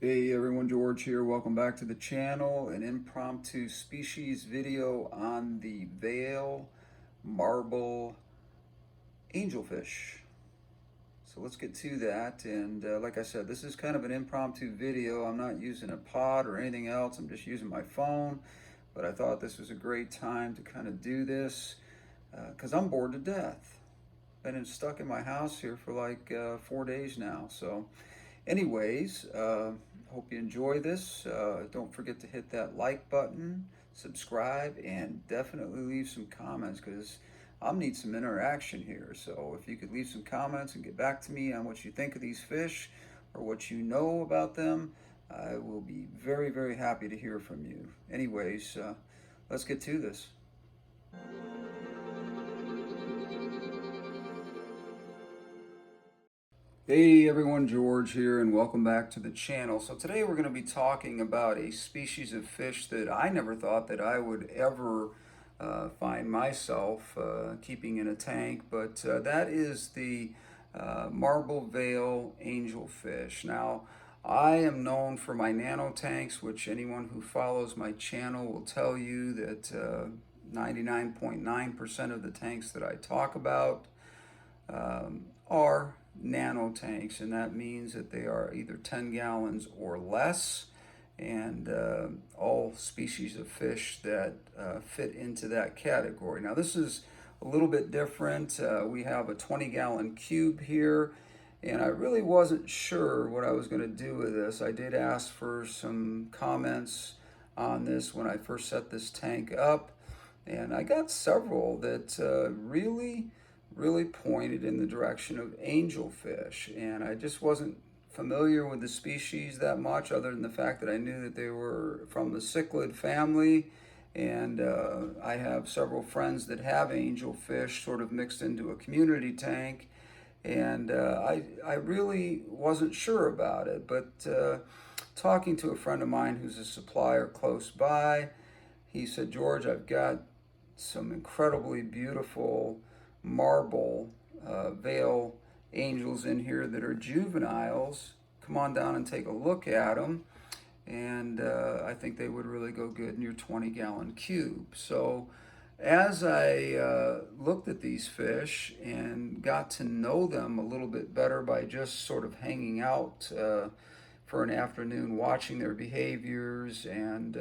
Hey everyone, George here. Welcome back to the channel. An impromptu species video on the Veil marble angelfish. So let's get to that. And like I said, this is kind of an impromptu video. I'm not using a pod or anything else. I'm just using my phone. But I thought this was a great time to kind of do this because I'm bored to death. Been stuck in my house here for like 4 days now. So anyways, hope you enjoy this. Don't forget to hit that like button, subscribe, and definitely leave some comments because I'll need some interaction here. So if you could leave some comments and get back to me on what you think of these fish or what you know about them, I will be very, very happy to hear from you. Anyways, let's get to this. Hey everyone, George here, and welcome back to the channel. So today we're going to be talking about a species of fish that I never thought that I would ever find myself keeping in a tank, but that is the marble veil angelfish. Now, I am known for my nano tanks, which anyone who follows my channel will tell you that 99.9% of the tanks that I talk about are nano tanks, and that means that they are either 10 gallons or less, and all species of fish that fit into that category. Now this is a little bit different. We have a 20-gallon cube here, and I really wasn't sure what I was going to do with this. I did ask for some comments on this when I first set this tank up, and I got several that really pointed in the direction of angelfish, and I just wasn't familiar with the species that much, other than the fact that I knew that they were from the cichlid family, and I have several friends that have angelfish sort of mixed into a community tank, and I really wasn't sure about it, but talking to a friend of mine who's a supplier close by, he said, George, I've got some incredibly beautiful marble veil angels in here that are juveniles. Come on down and take a look at them, and I think they would really go good in your 20-gallon cube. So as I looked at these fish and got to know them a little bit better by just sort of hanging out for an afternoon, watching their behaviors and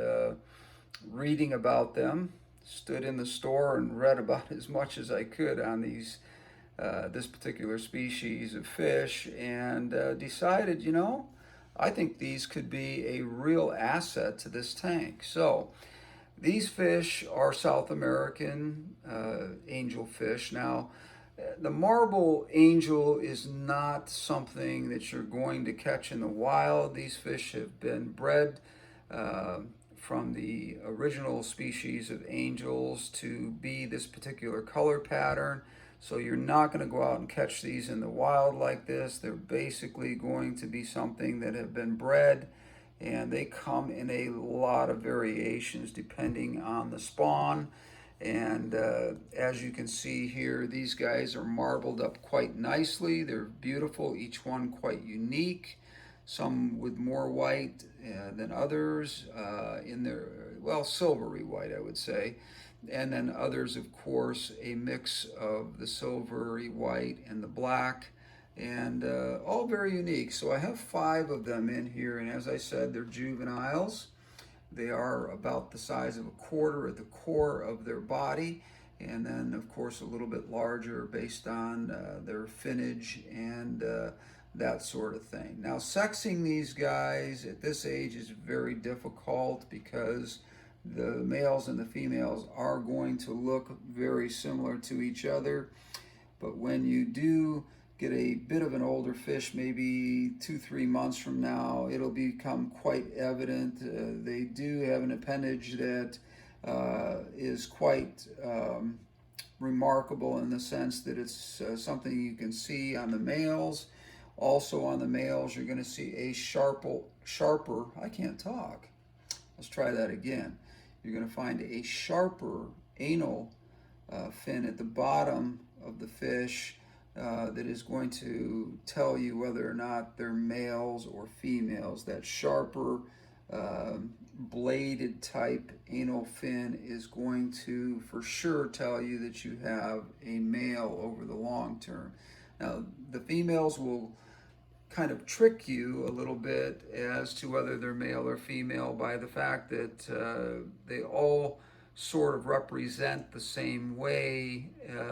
reading about them, stood in the store and read about as much as I could on this particular species of fish, and decided, I think these could be a real asset to this tank. So these fish are South American angelfish. Now, the marble angel is not something that you're going to catch in the wild. These fish have been bred from the original species of angels to be this particular color pattern. So you're not going to go out and catch these in the wild like this. They're basically going to be something that have been bred, and they come in a lot of variations depending on the spawn. And as you can see here, these guys are marbled up quite nicely. They're beautiful, each one quite unique. Some with more white than others in their, well, silvery white, I would say. And then others, of course, a mix of the silvery white and the black, and all very unique. So I have 5 of them in here, and as I said, they're juveniles. They are about the size of a quarter at the core of their body, and then, of course, a little bit larger based on their finnage and that sort of thing. Now, sexing these guys at this age is very difficult because the males and the females are going to look very similar to each other. But when you do get a bit of an older fish, maybe 2-3 months from now, it'll become quite evident. They do have an appendage that is quite remarkable in the sense that it's something you can see on the males. Also on the males, you're going to see a sharper, I can't talk. Let's try that again. You're going to find a sharper anal fin at the bottom of the fish that is going to tell you whether or not they're males or females. That sharper bladed type anal fin is going to for sure tell you that you have a male over the long term. Now, the females will kind of trick you a little bit as to whether they're male or female by the fact that they all sort of represent the same way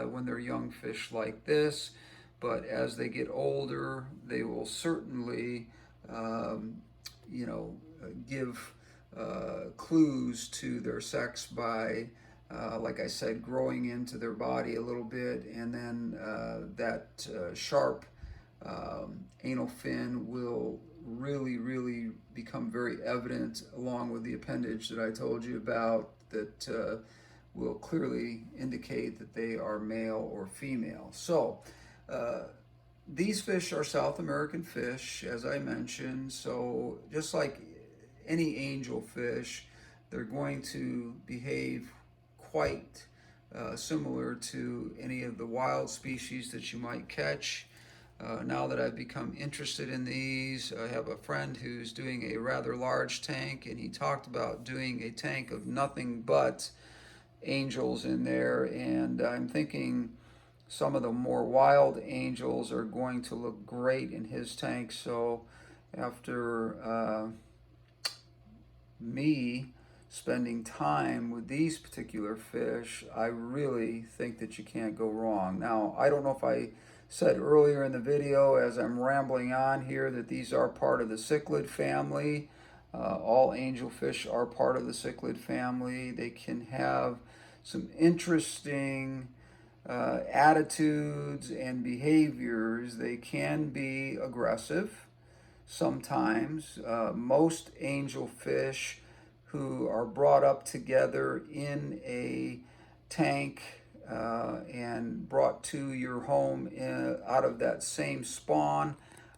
when they're young fish like this, but as they get older, they will certainly, um, give clues to their sex by, like I said, growing into their body a little bit, and then that sharp anal fin will really become very evident along with the appendage that I told you about that will clearly indicate that they are male or female. So these fish are South American fish, as I mentioned. So just like any angelfish, they're going to behave quite similar to any of the wild species that you might catch. Now that I've become interested in these, I have a friend who's doing a rather large tank, and he talked about doing a tank of nothing but angels in there, and I'm thinking some of the more wild angels are going to look great in his tank. So after me spending time with these particular fish, I really think that you can't go wrong. Now, I don't know if I said earlier in the video as I'm rambling on here that these are part of the cichlid family. All angelfish are part of the cichlid family. They can have some interesting attitudes and behaviors. They can be aggressive sometimes. Most angelfish who are brought up together in a tank and brought to your home out of that same spawn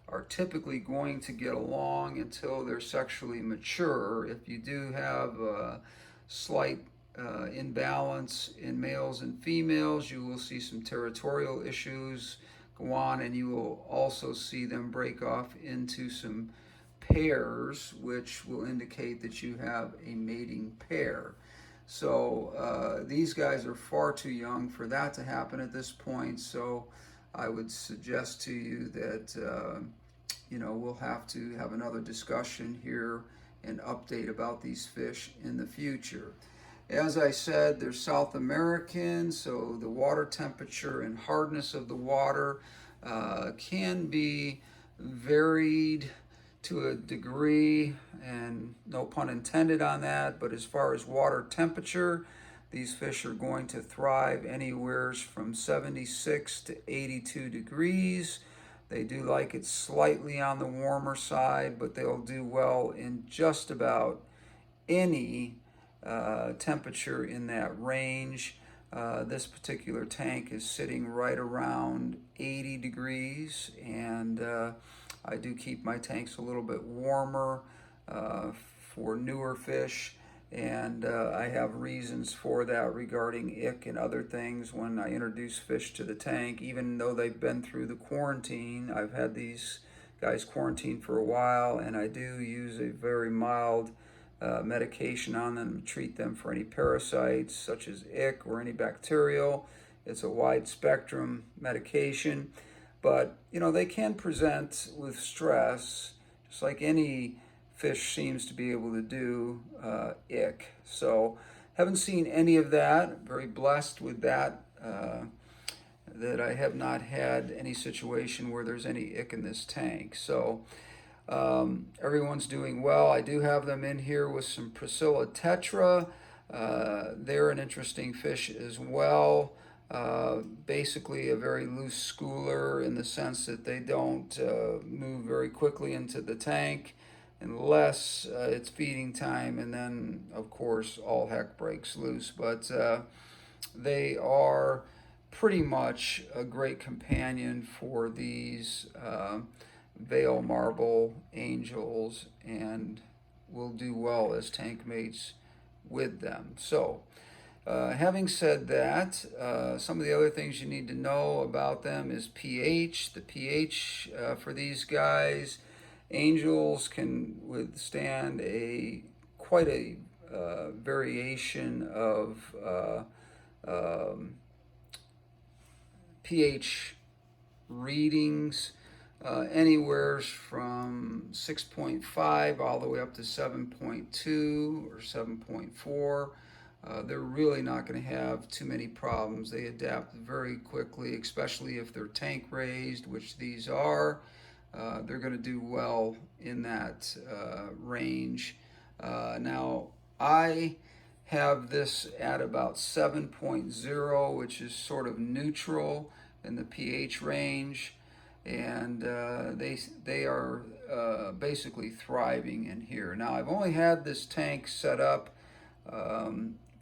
are typically going to get along until they're sexually mature. If you do have a slight imbalance in males and females, you will see some territorial issues go on, and you will also see them break off into some pairs, which will indicate that you have a mating pair. So these guys are far too young for that to happen at this point. So I would suggest to you that we'll have to have another discussion here and update about these fish in the future. As I said, they're South American, so the water temperature and hardness of the water can be varied to a degree, and no pun intended on that, but as far as water temperature, these fish are going to thrive anywhere from 76 to 82 degrees. They do like it slightly on the warmer side, but they'll do well in just about any temperature in that range. This particular tank is sitting right around 80 degrees, and I do keep my tanks a little bit warmer for newer fish, and I have reasons for that regarding ick and other things when I introduce fish to the tank. Even though they've been through the quarantine, I've had these guys quarantined for a while, and I do use a very mild medication on them to treat them for any parasites such as ick or any bacterial. It's a wide spectrum medication, but they can present with stress just like any fish seems to be able to do ick. So haven't seen any of that. Very blessed with that, that I have not had any situation where there's any ick in this tank. So everyone's doing well. I do have them in here with some Priscilla tetra. They're an interesting fish as well. Basically a very loose schooler in the sense that they don't move very quickly into the tank unless it's feeding time, and then of course all heck breaks loose. But they are pretty much a great companion for these veil marble angels, and will do well as tank mates with them. So Having said that, some of the other things you need to know about them is pH. The pH for these guys, angels can withstand a quite a variation of um, pH readings, anywhere from 6.5 all the way up to 7.2 or 7.4. They're really not going to have too many problems. They adapt very quickly, especially if they're tank raised, which these are. They're going to do well in that range. Now, I have this at about 7.0, which is sort of neutral in the pH range, and they are basically thriving in here. Now, I've only had this tank set up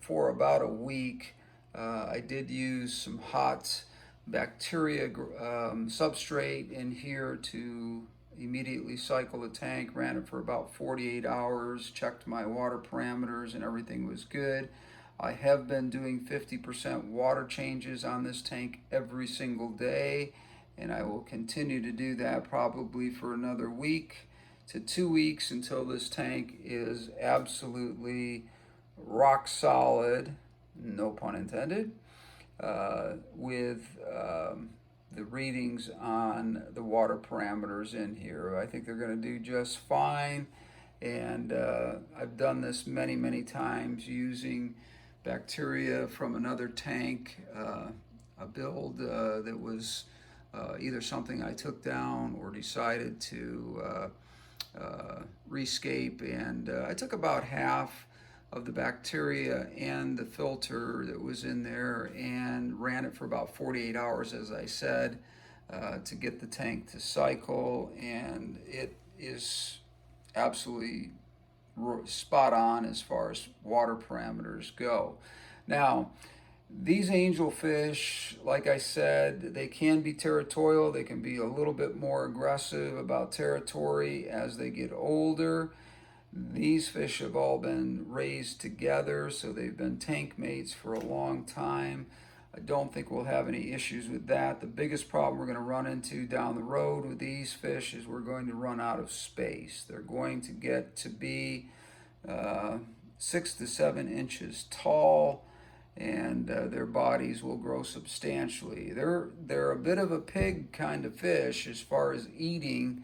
for about a week. I did use some hot bacteria substrate in here to immediately cycle the tank. Ran it for about 48 hours, checked my water parameters, and everything was good. I have been doing 50% water changes on this tank every single day, and I will continue to do that probably for another week to 2 weeks until this tank is absolutely rock solid, no pun intended, with the readings on the water parameters in here. I think they're going to do just fine, and I've done this many, many times using bacteria from another tank, a build that was either something I took down or decided to rescape, and I took about half of the bacteria and the filter that was in there and ran it for about 48 hours, as I said, to get the tank to cycle, and it is absolutely spot on as far as water parameters go. Now, these angelfish, like I said, they can be territorial. They can be a little bit more aggressive about territory as they get older. These fish have all been raised together, so they've been tank mates for a long time. I don't think we'll have any issues with that. The biggest problem we're going to run into down the road with these fish is we're going to run out of space. They're going to get to be 6 to 7 inches tall, and their bodies will grow substantially. They're a bit of a pig kind of fish as far as eating.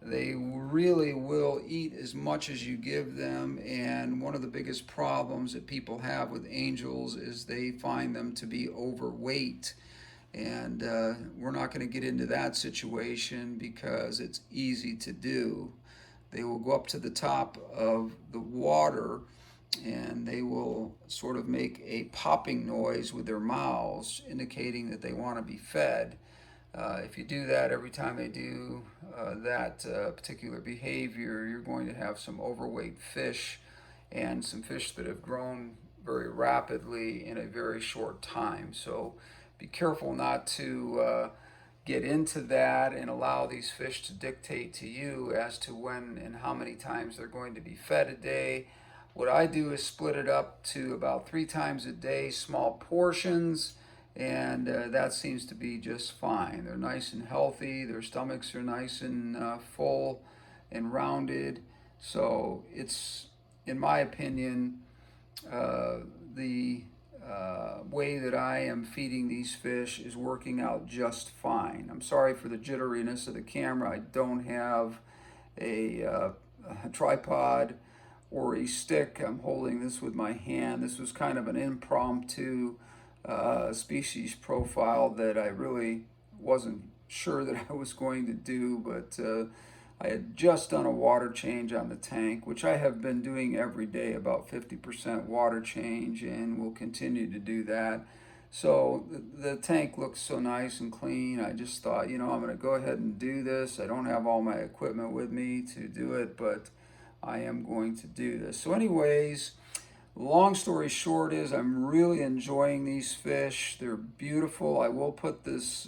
They really will eat as much as you give them, and one of the biggest problems that people have with angels is they find them to be overweight. And we're not going to get into that situation because it's easy to do. They will go up to the top of the water and they will sort of make a popping noise with their mouths, indicating that they want to be fed. If you do that every time they do that particular behavior, you're going to have some overweight fish and some fish that have grown very rapidly in a very short time. So be careful not to get into that and allow these fish to dictate to you as to when and how many times they're going to be fed a day. What I do is split it up to about 3 times a day, small portions, and that seems to be just fine. They're nice and healthy. Their stomachs are nice and full and rounded. So it's, in my opinion, the way that I am feeding these fish is working out just fine. I'm sorry for the jitteriness of the camera. I don't have a tripod or a stick. I'm holding this with my hand. This was kind of an impromptu species profile that I really wasn't sure that I was going to do, but I had just done a water change on the tank, which I have been doing every day, about 50% water change, and will continue to do that. So the tank looks so nice and clean. I just thought, I'm going to go ahead and do this. I don't have all my equipment with me to do it, but I am going to do this. So anyways, long story short is I'm really enjoying these fish. They're beautiful. I will put this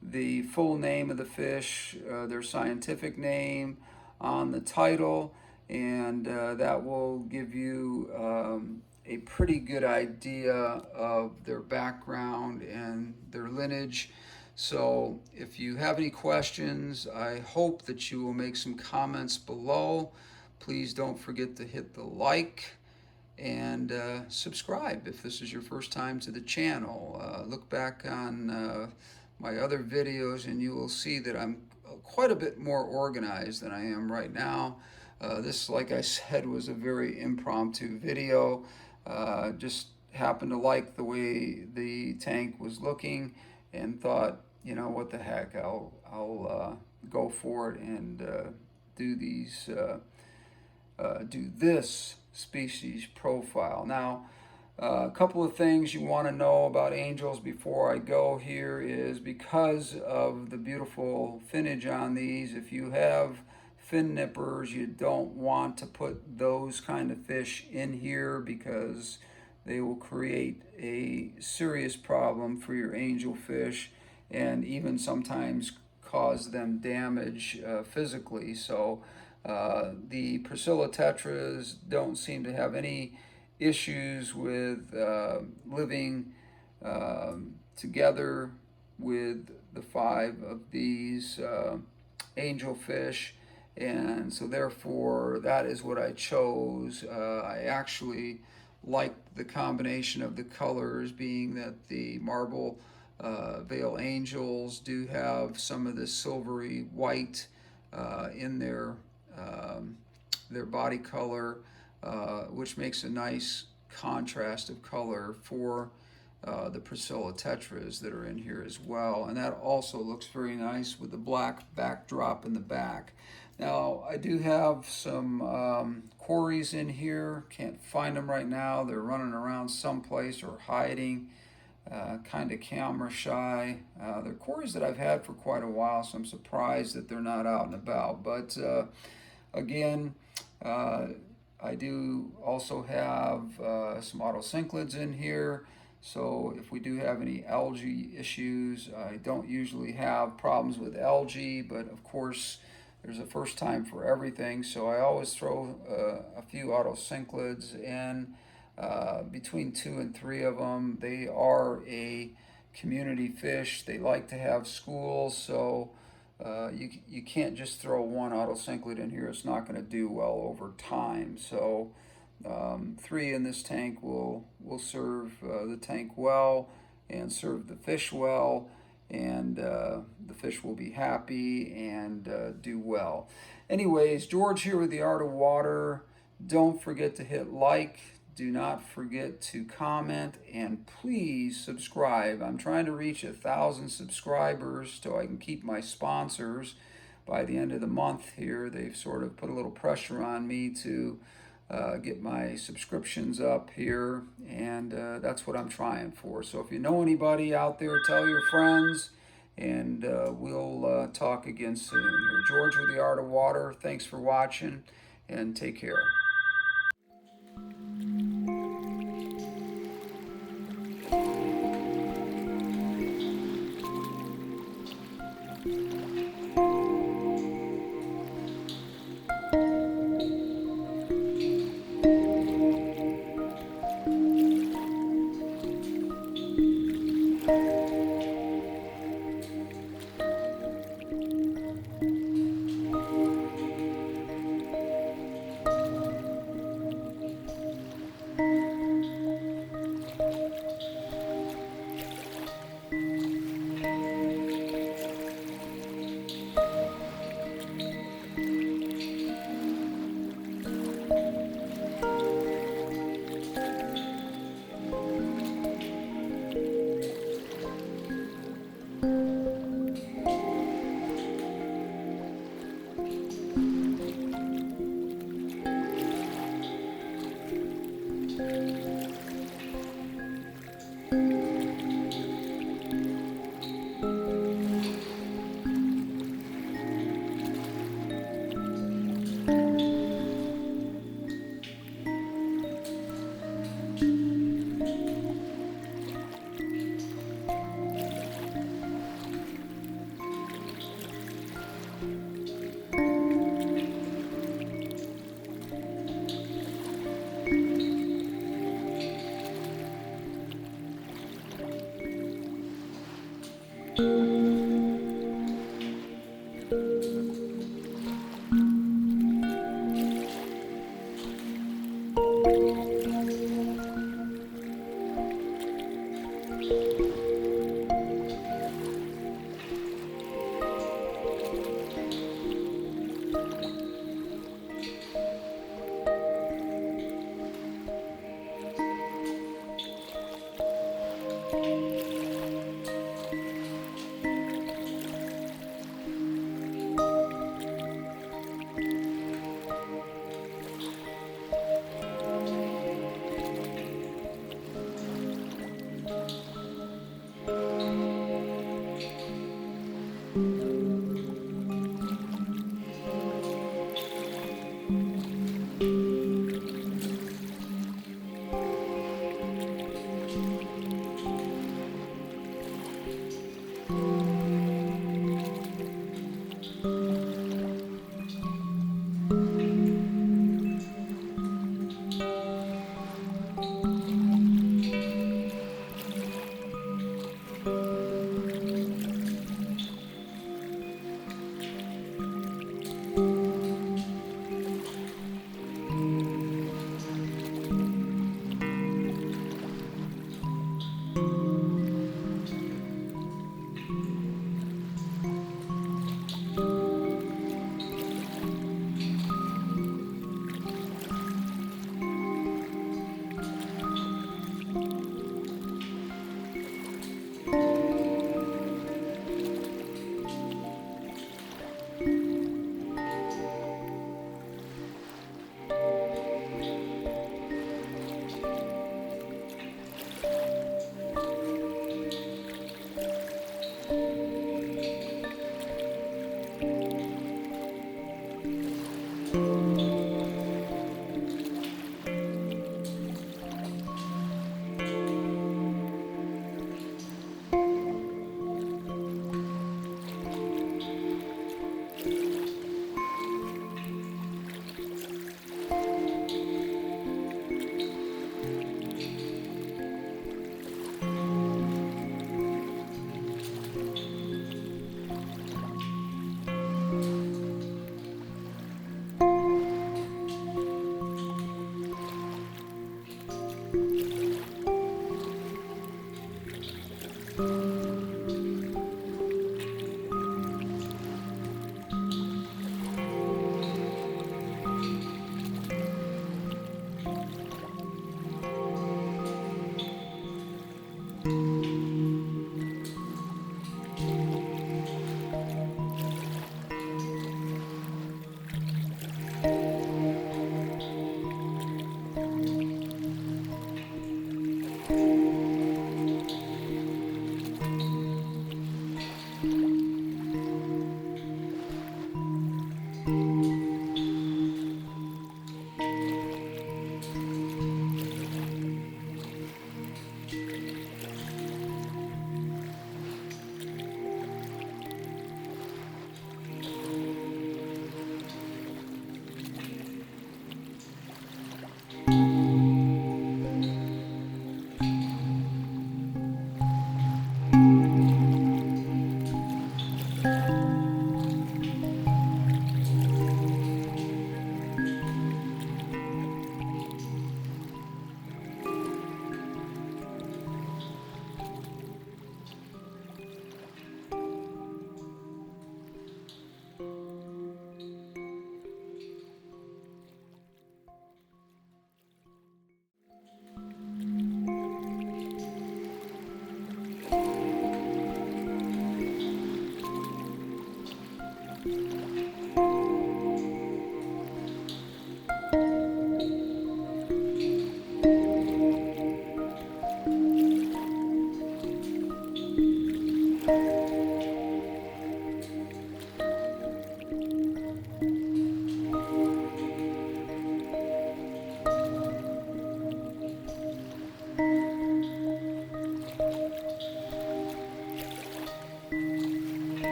the full name of the fish, their scientific name, on the title, and that will give you a pretty good idea of their background and their lineage. So if you have any questions, I hope that you will make some comments below. Please don't forget to hit the like and subscribe if this is your first time to the channel. Look back on my other videos and you will see that I'm quite a bit more organized than I am right now. This, like I said, was a very impromptu video. Just happened to like the way the tank was looking and thought, you know, what the heck, I'll go for it and do this species profile. Now, a couple of things you want to know about angels before I go here is because of the beautiful finnage on these, if you have fin nippers, you don't want to put those kind of fish in here because they will create a serious problem for your angelfish and even sometimes cause them damage physically. So the Priscilla tetras don't seem to have any issues with living together with the 5 of these angelfish, and so therefore that is what I chose. I actually liked the combination of the colors, being that the marble veil angels do have some of this silvery white in their body color, which makes a nice contrast of color for the Priscilla tetras that are in here as well. And that also looks very nice with the black backdrop in the back. Now, I do have some quarries in here. Can't find them right now. They're running around someplace or hiding, kind of camera shy. They're quarries that I've had for quite a while, so I'm surprised that they're not out and about. But again, I do also have some autocinclids in here. So if we do have any algae issues, I don't usually have problems with algae, but of course there's a first time for everything. So I always throw a few autocinclids in, between 2 and 3 of them. They are a community fish. They like to have schools, so you can't just throw one autocinclid in here. It's not going to do well over time. So 3 in this tank will serve the tank well and serve the fish well, and the fish will be happy and do well. Anyways, George here with the Art of Water. Don't forget to hit like. Do not forget to comment, and please subscribe. I'm trying to reach 1,000 subscribers so I can keep my sponsors by the end of the month here. They've sort of put a little pressure on me to get my subscriptions up here, and that's what I'm trying for. So if you know anybody out there, tell your friends, and we'll talk again soon. Here, George with the Art of Water. Thanks for watching, and take care.